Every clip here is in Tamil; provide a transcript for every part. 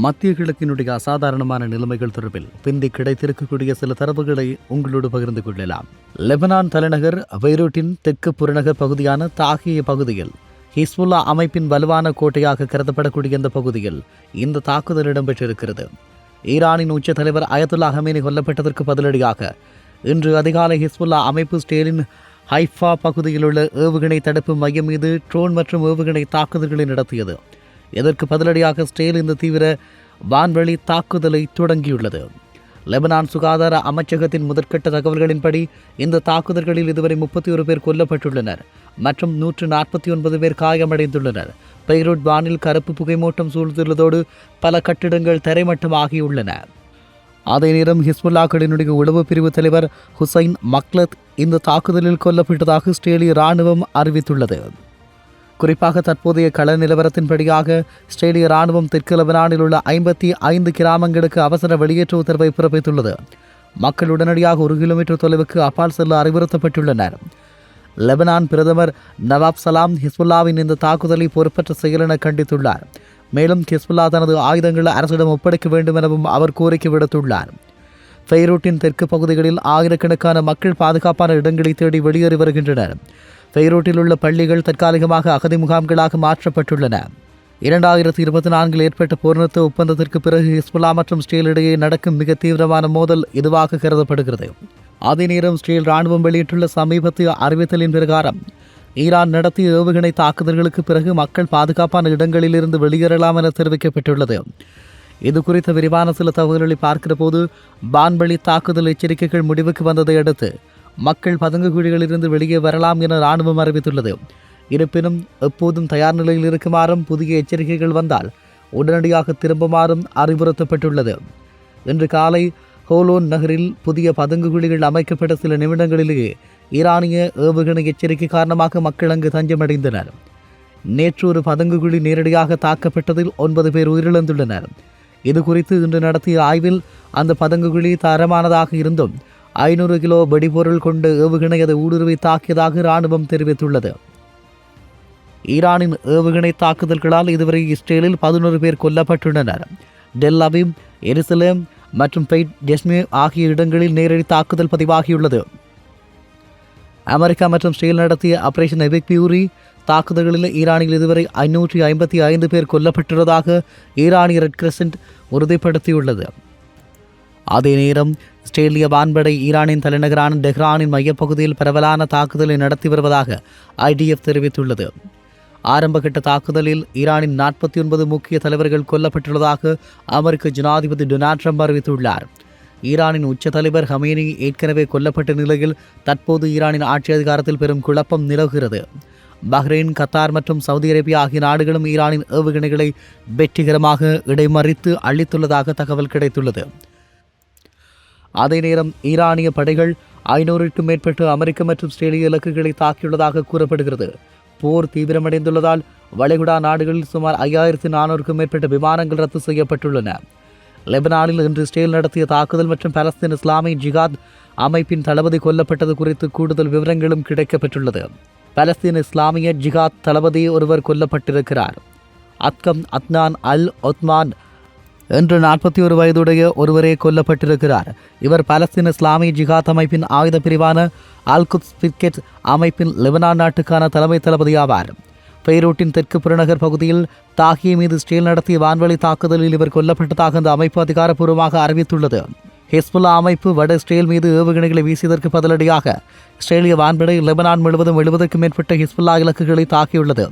மத்திய கிழக்கினுடைய அசாதாரணமான நிலைமைகள் தொடர்பில் பிந்தி கிடைத்திருக்கக்கூடிய சில தரவுகளை உங்களோடு பகிர்ந்து கொள்ளலாம். லெபனான் தலைநகர் பெய்ரூட்டின் தெற்கு புறநகர் பகுதியான தாகிய பகுதியில் ஹிஸ்புல்லா அமைப்பின் வலுவான கோட்டையாக கருதப்படக்கூடிய இந்த பகுதியில் இந்த தாக்குதல் இடம்பெற்றிருக்கிறது. ஈரானின் உச்ச தலைவர் அயத்துல்லா ஹமேனி கொல்லப்பட்டதற்கு பதிலடியாக இன்று அதிகாலை ஹிஸ்புல்லா அமைப்பு ஸ்டேலின் ஹைஃபா பகுதியில் உள்ள ஏவுகணை தடுப்பு மையம் மீது ட்ரோன் மற்றும் ஏவுகணை தாக்குதல்களை நடத்தியது. இதற்கு பதிலடியாக ஸ்டேல் இந்த தீவிர வான்வழி தாக்குதலை தொடங்கியுள்ளது. லெபனான் சுகாதார அமைச்சகத்தின் முதற்கட்ட தகவல்களின்படி இந்த தாக்குதல்களில் இதுவரை 31 பேர் கொல்லப்பட்டுள்ளனர் மற்றும் 149 பேர் காயமடைந்துள்ளனர். பெய்ரூட் வானில் கருப்பு புகைமூட்டம் சூழ்ந்துள்ளதோடு பல கட்டிடங்கள் தரைமட்டமாகியுள்ளன. அதே நேரம் ஹிஸ்புல்லாக்களினுடைய உளவு பிரிவு தலைவர் ஹுசைன் மக்லத் இந்த தாக்குதலில் கொல்லப்பட்டதாக இஸ்ரேலிய இராணுவம் அறிவித்துள்ளது. குறிப்பாக தற்போதைய கள நிலவரத்தின்படியாக இஸ்ரேலிய இராணுவம் தெற்கு லெபனானில் உள்ள 55 கிராமங்களுக்கு அவசர வெளியேற்ற உத்தரவை பிறப்பித்துள்ளது. மக்கள் உடனடியாக 1 கிலோமீட்டர் தொலைவுக்கு அப்பால் செல்ல அறிவுறுத்தப்பட்டுள்ளனர். லெபனான் பிரதமர் நவாப் சலாம் ஹிஸ்புல்லாவின் இந்த தாக்குதலை பொறுப்பற்ற செயல் என கண்டித்துள்ளார். மேலும் ஹிஸ்புல்லா தனது ஆயுதங்களை அரசிடம் ஒப்படைக்க வேண்டும் எனவும் அவர் கோரிக்கை விடுத்துள்ளார். பெய்ரூட்டின் தெற்கு பகுதிகளில் ஆயிரக்கணக்கான மக்கள் பாதுகாப்பான இடங்களை தேடி வெளியேறி வருகின்றனர். பெய்ரூட்டில் உள்ள பள்ளிகள் தற்காலிகமாக அகதி முகாம்களாக மாற்றப்பட்டுள்ளன. 2024 ஏற்பட்ட போர்நிறுத்த ஒப்பந்தத்திற்கு பிறகு ஹிஸ்புல்லா மற்றும் இஸ்ரேல் இடையே நடக்கும் மிக தீவிரமான மோதல் இதுவாக கருதப்படுகிறது. அதே நேரம் இஸ்ரேல் ராணுவம் வெளியிட்டுள்ள சமீபத்திய அறிவித்தலின் பிரகாரம் ஈரான் நடத்திய ஏவுகணை தாக்குதல்களுக்கு பிறகு மக்கள் பாதுகாப்பான இடங்களிலிருந்து வெளியேறலாம் என தெரிவிக்கப்பட்டுள்ளது. இது குறித்த விரிவான சில தகவல்களை பார்க்கிற போது வான்வழி தாக்குதல் எச்சரிக்கைகள் முடிவுக்கு வந்ததை அடுத்து மக்கள் பதுங்கு குழிகளிலிருந்து வெளியே வரலாம் என இராணுவம் அறிவித்துள்ளது. இருப்பினும் எப்போதும் தயார் நிலையில் இருக்குமாறும் புதிய எச்சரிக்கைகள் வந்தால் உடனடியாக திரும்புமாறும் அறிவுறுத்தப்பட்டுள்ளது. இன்று காலை ஹோலோன் நகரில் புதிய பதுங்கு குழிகள் அமைக்கப்பட்ட சில நிமிடங்களிலேயே ஈரானிய ஏவுகணை எச்சரிக்கை காரணமாக மக்கள் அங்கு தஞ்சமடைந்தனர். நேற்று ஒரு பதுங்கு குழி நேரடியாக தாக்கப்பட்டதில் 9 பேர் உயிரிழந்துள்ளனர். இது குறித்து இன்று நடத்திய ஆய்வில் அந்த பதுங்கு குழி தரமானதாக இருந்தும் 500 கிலோ வெடிபொருள் கொண்டு ஏவுகணை அதை ஊடுருவி தாக்கியதாக இராணுவம் தெரிவித்துள்ளது. ஈரானின் ஏவுகணை தாக்குதல்களால் இதுவரை இஸ்ரேலில் 11 பேர் கொல்லப்பட்டுள்ளனர். டெல் அவீவ், எருசலேம் மற்றும் பெய்ட் ஜெஸ்மே ஆகிய இடங்களில் நேரடி தாக்குதல் பதிவாகியுள்ளது. அமெரிக்கா மற்றும் இஸ்ரேல் நடத்திய ஆபரேஷன் எபிக் பியூரி தாக்குதல்களில் ஈரானில் இதுவரை 555 பேர் கொல்லப்பட்டுள்ளதாக ஈரானிய ரெட் கிரசன்ட் உறுதிப்படுத்தியுள்ளது. அதே நேரம் இஸ்ரேலிய வான்படை ஈரானின் தலைநகரான டெஹ்ரானின் மையப்பகுதியில் பரவலான தாக்குதலை நடத்தி வருவதாக IDF தெரிவித்துள்ளது. ஆரம்பகட்ட தாக்குதலில் ஈரானின் 49 முக்கிய தலைவர்கள் கொல்லப்பட்டுள்ளதாக அமெரிக்க ஜனாதிபதி டொனால்ட் ட்ரம்ப் அறிவித்துள்ளார். ஈரானின் உச்ச தலைவர் ஹமேனி ஏற்கனவே கொல்லப்பட்ட நிலையில் தற்போது ஈரானின் ஆட்சி அதிகாரத்தில் பெரும் குழப்பம் நிலவுகிறது. பஹ்ரைன், கத்தார் மற்றும் சவுதி அரேபியா ஆகிய நாடுகளும் ஈரானின் ஏவுகணைகளை வெற்றிகரமாக இடைமறித்து அளித்துள்ளதாக தகவல் கிடைத்துள்ளது. அதே நேரம் ஈரானிய படைகள் 500க்கும் மேற்பட்ட அமெரிக்க மற்றும் இஸ்ரேலிய இலக்குகளை தாக்கியுள்ளதாக கூறப்படுகிறது. போர் தீவிரமடைந்துள்ளதால் வளைகுடா நாடுகளில் சுமார் 5400க்கும் மேற்பட்ட விமானங்கள் ரத்து செய்யப்பட்டுள்ளன. லெபனானில் இன்று இஸ்ரேல் நடத்திய தாக்குதல் மற்றும் பாலஸ்தீன் இஸ்லாமிக் ஜிஹாத் அமைப்பின் தளபதி கொல்லப்பட்டது குறித்து கூடுதல் விவரங்களும் கிடைக்கப்பட்டுள்ளது. பாலஸ்தீன் இஸ்லாமிய ஜிஹாத் தளபதி ஒருவர் கொல்லப்பட்டிருக்கிறார். அத்கம் அத்னான் அல் ஒத்மான் என்று 41 வயதுடைய ஒருவரே கொல்லப்பட்டிருக்கிறார். இவர் பாலஸ்தீன் இஸ்லாமிய ஜிஹாத் அமைப்பின் ஆயுத பிரிவான அல் குத்ஸ் பிக்கெட் அமைப்பின் லெபனான் நாட்டுக்கான தலைமை தளபதி ஆவார். பெய்ரூட்டின் தெற்கு புறநகர் பகுதியில் தாகிய மீது இஸ்ரேல் நடத்திய வான்வழி தாக்குதலில் இவர் கொல்லப்பட்டதாக அந்த அமைப்பு அதிகாரப்பூர்வமாக அறிவித்துள்ளது. ஹிஸ்புல்லா அமைப்பு வட இஸ்ரேல் மீது ஏவுகணைகளை வீசியதற்கு பதிலடியாக இஸ்ரேலிய வான்படை லெபனான் முழுவதும் 70க்கும் மேற்பட்ட ஹிஸ்புல்லா இலக்குகளை தாக்கியுள்ளது.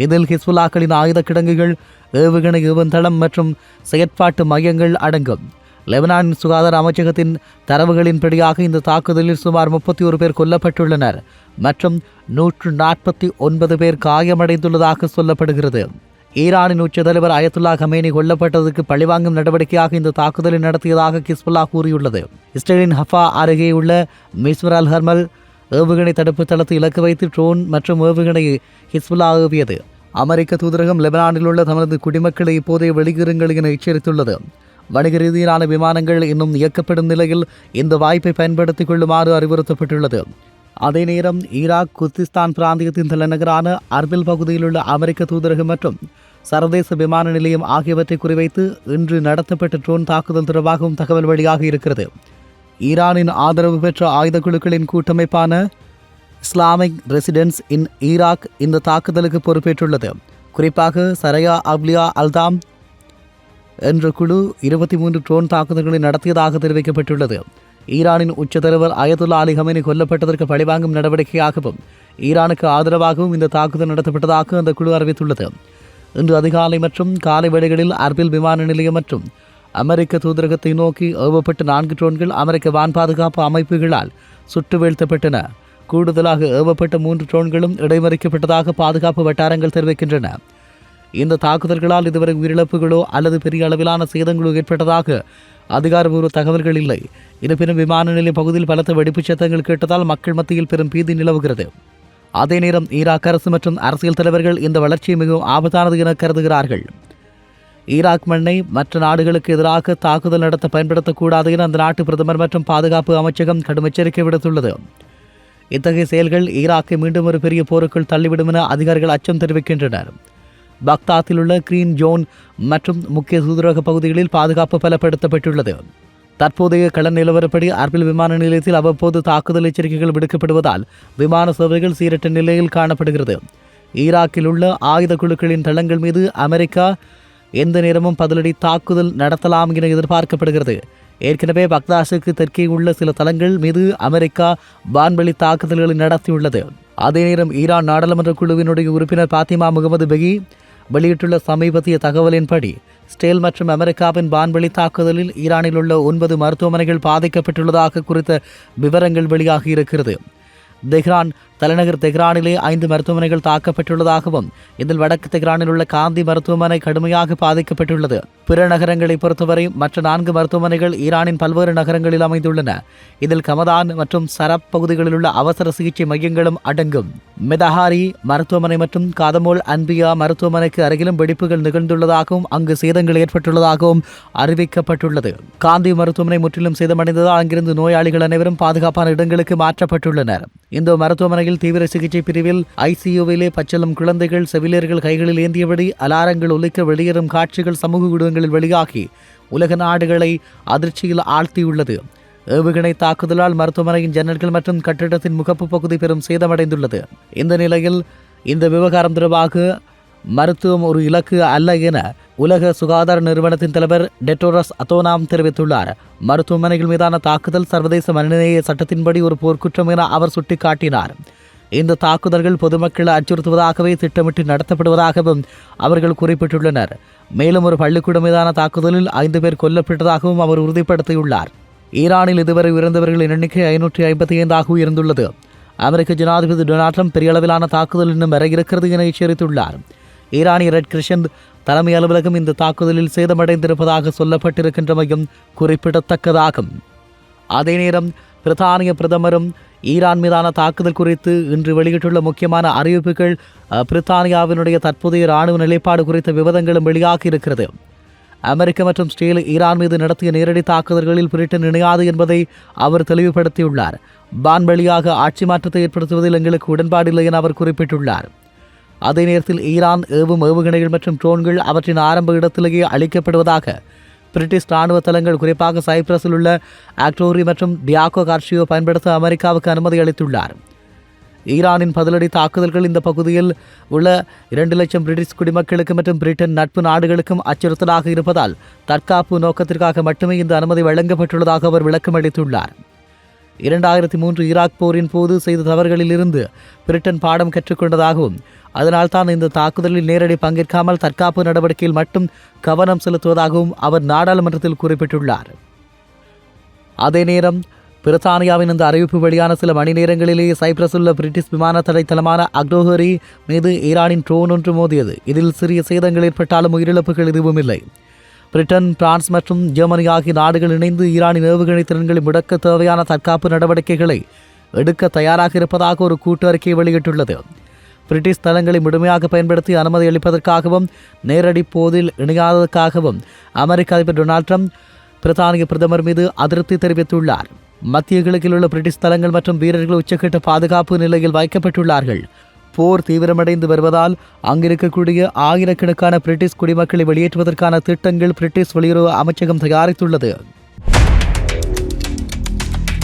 இதில் ஹிஸ்புல்லாக்களின் ஆயுத கிடங்குகள், ஏவுகணை ஏவுந்தளம் மற்றும் செயற்பாட்டு மையங்கள் அடங்கும். லெபனானின் சுகாதார அமைச்சகத்தின் தரவுகளின்படியாக இந்த தாக்குதலில் சுமார் 31 பேர் கொல்லப்பட்டுள்ளனர் மற்றும் 149 பேர் காயமடைந்துள்ளதாக சொல்லப்படுகிறது. ஈரானின் உச்ச தலைவர் அயத்துல்லா ஹமேனி கொல்லப்பட்டதற்கு பழிவாங்கும் நடவடிக்கையாக இந்த தாக்குதலை நடத்தியதாக ஹிஸ்புல்லா கூறியுள்ளது. இஸ்ரேலின் ஹஃபா அருகே உள்ள மிஸ்ர் அல் ஹர்மல் ஏவுகணை தடுப்பு தளத்தை இலக்கு வைத்து ட்ரோன் மற்றும் ஏவுகணை ஹிஸ்புல்லா ஏவியது. அமெரிக்க தூதரகம் லெபனானில் உள்ள தமது குடிமக்களை இப்போதைய வெளியேறுங்கள் என எச்சரித்துள்ளது. வணிக ரீதியிலான விமானங்கள் இன்னும் இயக்கப்படும் நிலையில் இந்த வாய்ப்பை பயன்படுத்திக் கொள்ளுமாறு அறிவுறுத்தப்பட்டுள்ளது. அதே நேரம் ஈராக் குர்திஸ்தான் பிராந்தியத்தின் தலைநகரான அர்பில் பகுதியில் உள்ள அமெரிக்க தூதரகம் மற்றும் சர்வதேச விமான நிலையம் ஆகியவற்றை குறிவைத்து இன்று நடத்தப்பட்ட ட்ரோன் தாக்குதல் தொடர்பாகவும் தகவல் வெளியாக இருக்கிறது. ஈரானின் ஆதரவு பெற்ற ஆயுத குழுக்களின் கூட்டமைப்பான இஸ்லாமிக் ரெசிடென்ஸ் இன் ஈராக் இந்த தாக்குதலுக்கு பொறுப்பேற்றுள்ளது. குறிப்பாக சரையா அப்லியா அல்தாம் என்ற குழு 23 ட்ரோன் தாக்குதல்களை நடத்தியதாக தெரிவிக்கப்பட்டுள்ளது. ஈரானின் உச்ச தலைவர் அயதுல்லா அலி ஹமேனி கொல்லப்பட்டதற்கு பழிவாங்கும் நடவடிக்கையாகவும் ஈரானுக்கு ஆதரவாகவும் இந்த தாக்குதல் நடத்தப்பட்டதாக அந்த குழு அறிவித்துள்ளது. இன்று அதிகாலை மற்றும் காலை வேளைகளில் அர்பில் விமான நிலையம் மற்றும் அமெரிக்க தூதரகத்தை நோக்கி ஏவப்பட்ட 4 ட்ரோன்கள் அமெரிக்க வான் பாதுகாப்பு அமைப்புகளால் சுட்டு வீழ்த்தப்பட்டன. கூடுதலாக ஏவப்பட்ட 3 ட்ரோன்களும் இடைமறிக்கப்பட்டதாக பாதுகாப்பு வட்டாரங்கள் தெரிவிக்கின்றன. இந்த தாக்குதல்களால் இதுவரை உயிரிழப்புகளோ அல்லது பெரிய அளவிலான சேதங்களோ ஏற்பட்டதாக அதிகாரப்பூர்வ தகவல்கள் இல்லை. இருப்பினும் விமான நிலைய பகுதியில் பலத்த வெடிப்புச் சத்தங்கள் கேட்டதால் மக்கள் மத்தியில் பெரும் பீதி நிலவுகிறது. அதே நேரம் ஈராக் அரசு மற்றும் அரசியல் தலைவர்கள் இந்த வளர்ச்சியை மிகவும் ஆபத்தானது என கருதுகிறார்கள். ஈராக் மண்ணை மற்ற நாடுகளுக்கு எதிராக தாக்குதல் நடத்த பயன்படுத்தக்கூடாது என அந்த நாட்டு பிரதமர் மற்றும் பாதுகாப்பு அமைச்சகம் கடும் எச்சரிக்கை விடுத்துள்ளது. இத்தகைய செயல்கள் ஈராக்கை மீண்டும் ஒரு பெரிய போருக்குள் தள்ளிவிடும் என அதிகாரிகள் அச்சம் தெரிவிக்கின்றனர். பக்தாத்தில் உள்ள கிரீன் ஜோன் மற்றும் முக்கிய தூதரக பகுதிகளில் பாதுகாப்பு பலப்படுத்தப்பட்டுள்ளது. தற்போதைய கள நிலவரப்படி அர்பில் விமான நிலையத்தில் அவ்வப்போது தாக்குதல் எச்சரிக்கைகள் விடுக்கப்படுவதால் விமான சேவைகள் சீரற்ற நிலையில் காணப்படுகிறது. ஈராக்கில் உள்ள ஆயுத குழுக்களின் தளங்கள் மீது அமெரிக்கா எந்த நேரமும் பதிலடி தாக்குதல் நடத்தலாம் என எதிர்பார்க்கப்படுகிறது. ஏற்கனவே பக்தாஸுக்கு தெற்கே உள்ள சில தளங்கள் மீது அமெரிக்கா வான்வெளி தாக்குதல்களை நடத்தியுள்ளது. அதே நேரம் ஈரான் நாடாளுமன்ற குழுவினுடைய உறுப்பினர் பாத்திமா முகமது பெகி வெளியிட்டுள்ள சமீபத்திய தகவலின்படி ஸ்டேல் மற்றும் அமெரிக்காவின் வான்வெளி தாக்குதலில் ஈரானில் உள்ள 9 மருத்துவமனைகள் பாதிக்கப்பட்டுள்ளதாக குறித்த விவரங்கள் வெளியாகி இருக்கிறது. தெஹ்ரான் தலைநகர் தெஹ்ரானிலே 5 மருத்துவமனைகள் தாக்கப்பட்டுள்ளதாகவும் இதில் வடக்கு தெஹ்ரானில் உள்ள காந்தி மருத்துவமனை கடுமையாக பாதிக்கப்பட்டுள்ளது. பிற நகரங்களை பொறுத்தவரை மற்ற 4 மருத்துவமனைகள் ஈரானின் பல்வேறு நகரங்களில் அமைந்துள்ளன. இதில் கமதான் மற்றும் சரப் பகுதிகளில் உள்ள அவசர சிகிச்சை மையங்களும் அடங்கும். மெதஹாரி மருத்துவமனை மற்றும் காதமோல் அன்பியா மருத்துவமனைக்கு அருகிலும் வெடிப்புகள் நிகழ்ந்துள்ளதாகவும் அங்கு சேதங்கள் ஏற்பட்டுள்ளதாகவும் அறிவிக்கப்பட்டுள்ளது. காந்தி மருத்துவமனை முற்றிலும் சேதமடைந்ததால் அங்கிருந்து நோயாளிகள் அனைவரும் பாதுகாப்பான இடங்களுக்கு மாற்றப்பட்டுள்ளனர். இந்த மருத்துவமனையில் தீவிர சிகிச்சை பிரிவில் ஐசியூவிலே பச்சளம் குழந்தைகள் செவிலியர்கள் கைகளில் ஏந்தியபடி அலாரங்கள் ஒலிக்க வெளியேறும் காட்சிகள் சமூக ஊடகங்களில் வெளியாகி உலக நாடுகளை அதிர்ச்சியில் ஆழ்த்தியுள்ளது. ஏவுகணை தாக்குதலால் மருத்துவமனையின் ஜன்னல்கள் மற்றும் கட்டிடத்தின் முகப்பு பகுதி பெரும் சேதமடைந்துள்ளது. இந்த நிலையில் இந்த விவகாரம் தொடர்பாக மருத்துவம் ஒரு இலக்கு அல்ல என உலக சுகாதார நிறுவனத்தின் தலைவர் டெட்ரோரஸ் அதோனாம் தெரிவித்துள்ளார். மருத்துவமனைகள் மீதான தாக்குதல் சர்வதேச மனிதநேய சட்டத்தின்படி ஒரு போர்க்குற்றம் என அவர் சுட்டிக்காட்டினார். இந்த தாக்குதல்கள் பொதுமக்களை அச்சுறுத்துவதாகவே திட்டமிட்டு நடத்தப்படுவதாகவும் அவர்கள் குறிப்பிட்டுள்ளனர். மேலும் ஒரு பள்ளிக்கூடம் மீதான தாக்குதலில் 5 பேர் கொல்லப்பட்டதாகவும் அவர் உறுதிப்படுத்தியுள்ளார். ஈரானில் இதுவரை இறந்தவர்களின் எண்ணிக்கை 555 உயர்ந்துள்ளது. அமெரிக்க ஜனாதிபதி டொனால்ட் ட்ரம்ப் பெரிய அளவிலான தாக்குதல் இன்னும் வர இருக்கிறது என எச்சரித்துள்ளார். ஈரானிய ரெட் கிரசன்ட் தலைமை அலுவலகம் இந்த தாக்குதலில் சேதமடைந்திருப்பதாக சொல்லப்பட்டிருக்கின்றமையும் குறிப்பிடத்தக்கதாகும். அதே நேரம் பிரித்தானிய பிரதமரும் ஈரான் மீதான தாக்குதல் குறித்து இன்று வெளியிட்டுள்ள முக்கியமான அறிவிப்புகள் பிரித்தானியாவினுடைய தற்போதைய இராணுவ நிலைப்பாடு குறித்த விவாதங்களும் வெளியாகி இருக்கிறது. அமெரிக்க மற்றும் இஸ்ரேல் ஈரான் மீது நடத்திய நேரடி தாக்குதல்களில் பிரிட்டன் இணையாது என்பதை அவர் தெளிவுபடுத்தியுள்ளார். வான்வழியாக ஆட்சி மாற்றத்தை ஏற்படுத்துவதில் எங்களுக்கு உடன்பாடில்லை என அவர் குறிப்பிட்டுள்ளார். அதே நேரத்தில் ஈரான் ஏவும் ஏவுகணைகள் மற்றும் ட்ரோன்கள் அவற்றின் ஆரம்ப இடத்திலேயே அளிக்கப்படுவதாக பிரிட்டிஷ் ராணுவ தளங்கள் குறிப்பாக சைப்ரஸில் உள்ள ஆக்டோரி மற்றும் டியாகோ கார்ஷியோ பயன்படுத்த அமெரிக்காவுக்கு அனுமதி அளித்துள்ளார். ஈரானின் பதிலடி தாக்குதல்கள் இந்த பகுதியில் உள்ள 2 லட்சம் பிரிட்டிஷ் குடிமக்களுக்கு மற்றும் பிரிட்டன் நட்பு நாடுகளுக்கும் அச்சுறுத்தலாக இருப்பதால் தற்காப்பு நோக்கத்திற்காக மட்டுமே இந்த அனுமதி வழங்கப்பட்டுள்ளதாக அவர் விளக்கம் அளித்துள்ளார். 2003 ஈராக் போரின் போது செய்த தவறுகளில் இருந்து பிரிட்டன் பாடம் கற்றுக்கொண்டதாகவும் அதனால்தான் இந்த தாக்குதலில் நேரடி பங்கேற்காமல் தற்காப்பு நடவடிக்கையில் மட்டும் கவனம் செலுத்துவதாகவும் அவர் நாடாளுமன்றத்தில் குறிப்பிட்டுள்ளார். அதே நேரம் பிரித்தானியாவின் இந்த அறிவிப்பு வெளியான சில மணி நேரங்களிலேயே சைப்ரஸ் உள்ள பிரிட்டிஷ் விமான தடை தளமான அக்டோஹரி மீது ஈரானின் ட்ரோன் ஒன்று மோதியது. இதில் சிறிய சேதங்கள் ஏற்பட்டாலும் உயிரிழப்புகள் எதுவும் இல்லை. பிரிட்டன், பிரான்ஸ் மற்றும் ஜெர்மனி ஆகிய நாடுகள் இணைந்து ஈரானின் ஏவுகணை திறன்களை முடக்க தேவையான தற்காப்பு நடவடிக்கைகளை எடுக்க தயாராக இருப்பதாக ஒரு கூட்டு அறிக்கையை வெளியிட்டுள்ளது. பிரிட்டிஷ் தளங்களை முழுமையாக பயன்படுத்தி அனுமதி அளிப்பதற்காகவும் நேரடி போதில் இணையாததற்காகவும் அமெரிக்க அதிபர் டொனால்ட் ட்ரம்ப் பிரித்தானிய பிரதமர் மீது அதிருப்தி தெரிவித்துள்ளார். மத்திய கிழக்கில் உள்ள பிரிட்டிஷ் தளங்கள் மற்றும் வீரர்கள் உச்சக்கட்ட பாதுகாப்பு நிலையில் வைக்கப்பட்டுள்ளார்கள். போர் தீவிரமடைந்து வருவதால் அங்கிருக்கக்கூடிய ஆயிரக்கணக்கான பிரிட்டிஷ் குடிமக்களை வெளியேற்றுவதற்கான திட்டங்கள் பிரிட்டிஷ் வெளியுறவு அமைச்சகம் தயாரித்துள்ளது.